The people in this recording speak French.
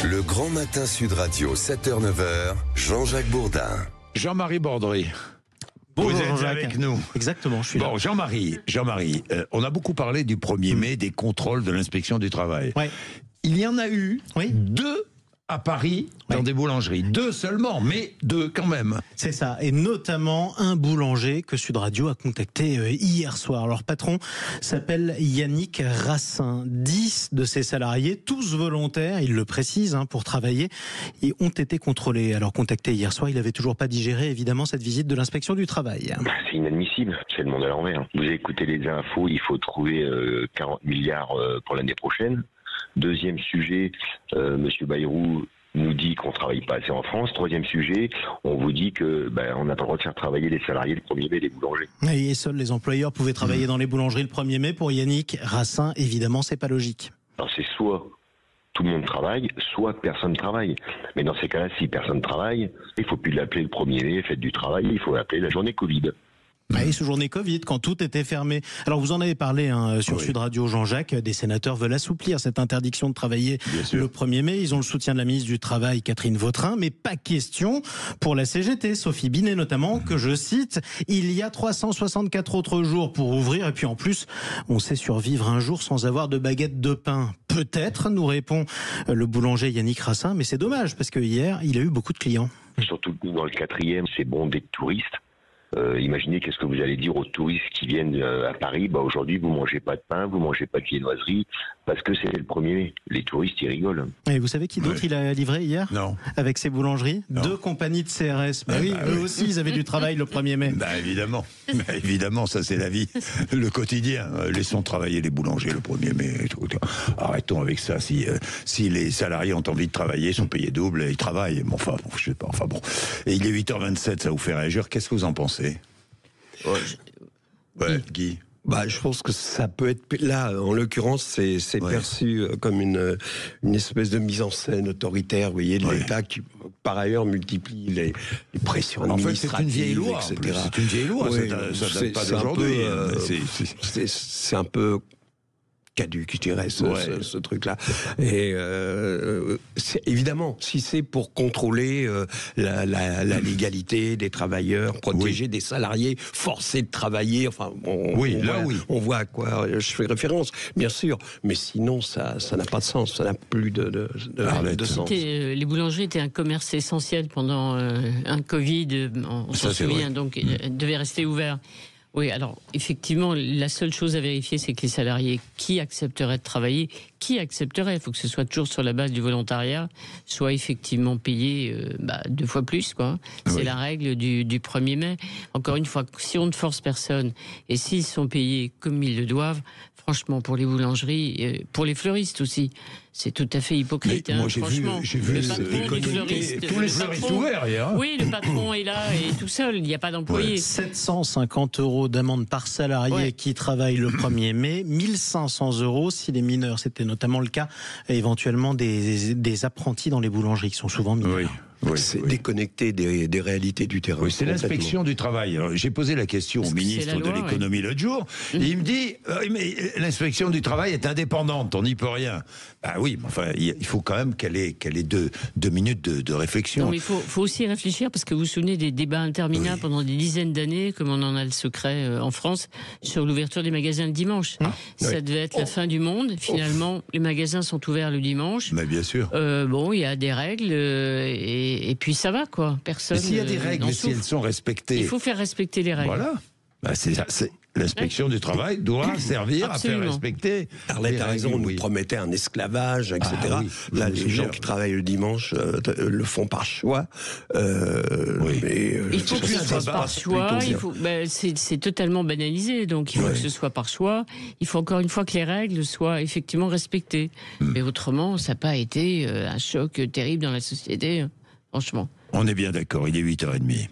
Le grand matin Sud Radio, 7h-9h, Jean-Jacques Bourdin. Jean-Marie Bordry. Bonjour, Vous êtes Jean-Jacques. avec nous. Exactement, je suis là. Bon, Jean-Marie, on a beaucoup parlé du 1er mai, des contrôles de l'inspection du travail. Ouais. Il y en a eu Oui. 2 à Paris dans des boulangeries. 2 seulement, mais 2 quand même. C'est ça, et notamment un boulanger que Sud Radio a contacté hier soir. Leur patron s'appelle Yannick Rassin. 10 de ses salariés, tous volontaires, il le précise, pour travailler, et ont été contrôlés. Alors contacté hier soir, il n'avait toujours pas digéré évidemment cette visite de l'inspection du travail. C'est inadmissible, c'est le monde à l'envers. Vous avez écouté les infos, il faut trouver 40 milliards pour l'année prochaine. Deuxième sujet, Monsieur Bayrou nous dit qu'on travaille pas assez en France. Troisième sujet, on vous dit que on n'a pas le droit de faire travailler les salariés le 1er mai, les boulangers. Et seuls les employeurs pouvaient travailler dans les boulangeries le 1er mai. Pour Yannick Rassin, évidemment, c'est pas logique. Alors c'est soit tout le monde travaille, soit personne travaille. Mais dans ces cas-là, si personne travaille, il faut plus l'appeler le 1er mai, fête du travail, il faut l'appeler la journée Covid. Oui, ce journée Covid, quand tout était fermé. Alors vous en avez parlé sur Sud Radio, Jean-Jacques, des sénateurs veulent assouplir cette interdiction de travailler le 1er mai. Ils ont le soutien de la ministre du Travail, Catherine Vautrin, mais pas question pour la CGT, Sophie Binet notamment, que je cite, il y a 364 autres jours pour ouvrir, et puis en plus, on sait survivre un jour sans avoir de baguette de pain. Peut-être, nous répond le boulanger Yannick Rassin, mais c'est dommage, parce que hier, il a eu beaucoup de clients. Surtout dans le 4e, c'est bon d'être touriste. Imaginez qu'est-ce que vous allez dire aux touristes qui viennent à Paris. Aujourd'hui, vous mangez pas de pain, vous mangez pas de viennoiserie, parce que c'était le 1er mai. Les touristes, ils rigolent. Et vous savez qui d'autre il a livré hier ? Non. Avec ses boulangeries ? Non. 2 compagnies de CRS. Eux aussi, ils avaient du travail le 1er mai. Évidemment. Évidemment, ça c'est la vie, le quotidien. Laissons travailler les boulangers le 1er mai. Arrêtons avec ça. Si les salariés ont envie de travailler, ils sont payés double et ils travaillent. Je sais pas. Et il est 8h27, ça vous fait réagir. Qu'est-ce que vous en pensez ? Guy. Je pense que ça peut être... Là, en l'occurrence, c'est perçu comme une espèce de mise en scène autoritaire, vous voyez, de l'État qui, par ailleurs, multiplie les pressions administratives, c'est une vieille loi, etc. C'est une vieille loi, ça date pas d'aujourd'hui. C'est un peu caduque, je dirais, ce truc-là. Et évidemment, si c'est pour contrôler la légalité des travailleurs, protéger des salariés forcés de travailler, on voit à quoi je fais référence, bien sûr. Mais sinon, ça n'a pas de sens, ça n'a plus de sens. Les boulangeries étaient un commerce essentiel pendant un Covid, on s'en souvient, donc ils devaient rester ouverts. Oui, alors effectivement, la seule chose à vérifier, c'est que les salariés qui accepteraient de travailler, il faut que ce soit toujours sur la base du volontariat, soient effectivement payés 2 fois plus, quoi. C'est la règle du 1er mai. Encore une fois, si on ne force personne et s'ils sont payés comme ils le doivent, franchement, pour les boulangeries, pour les fleuristes aussi, c'est tout à fait hypocrite. Moi, franchement, j'ai vu le patron du fleuriste, tous les fleuristes ouverts hier. Oui, le patron est là et tout seul, il n'y a pas d'employés. 750 € d'amende par salarié qui travaille le 1er mai, 1500 € si les mineurs, c'était notamment le cas, éventuellement des apprentis dans les boulangeries qui sont souvent mineurs. C'est déconnecté des réalités du terrain. Oui, c'est l'inspection du travail. Alors, j'ai posé la question au ministre de l'économie l'autre jour. Et il me dit, mais l'inspection du travail est indépendante, on n'y peut rien. Oui, mais enfin, il faut quand même qu'elle ait 2 minutes de réflexion. Non, mais il faut aussi réfléchir, parce que vous vous souvenez des débats interminables pendant des dizaines d'années, comme on en a le secret en France, sur l'ouverture des magasins le dimanche. Ça devait être la fin du monde. Finalement, les magasins sont ouverts le dimanche. Mais bien sûr. Il y a des règles et puis ça va, quoi. Personne. Mais s'il y a des règles, si elles sont respectées. Il faut faire respecter les règles. Voilà. L'inspection du travail doit servir à faire respecter. Arlette a raison, on nous promettait un esclavage, etc. Là, les gens qui travaillent le dimanche le font par choix. Il faut que ce soit par choix. C'est totalement banalisé, donc il faut que ce soit par choix. Il faut encore une fois que les règles soient effectivement respectées. Mais autrement, ça n'a pas été un choc terrible dans la société, franchement. On est bien d'accord, il est 8h30.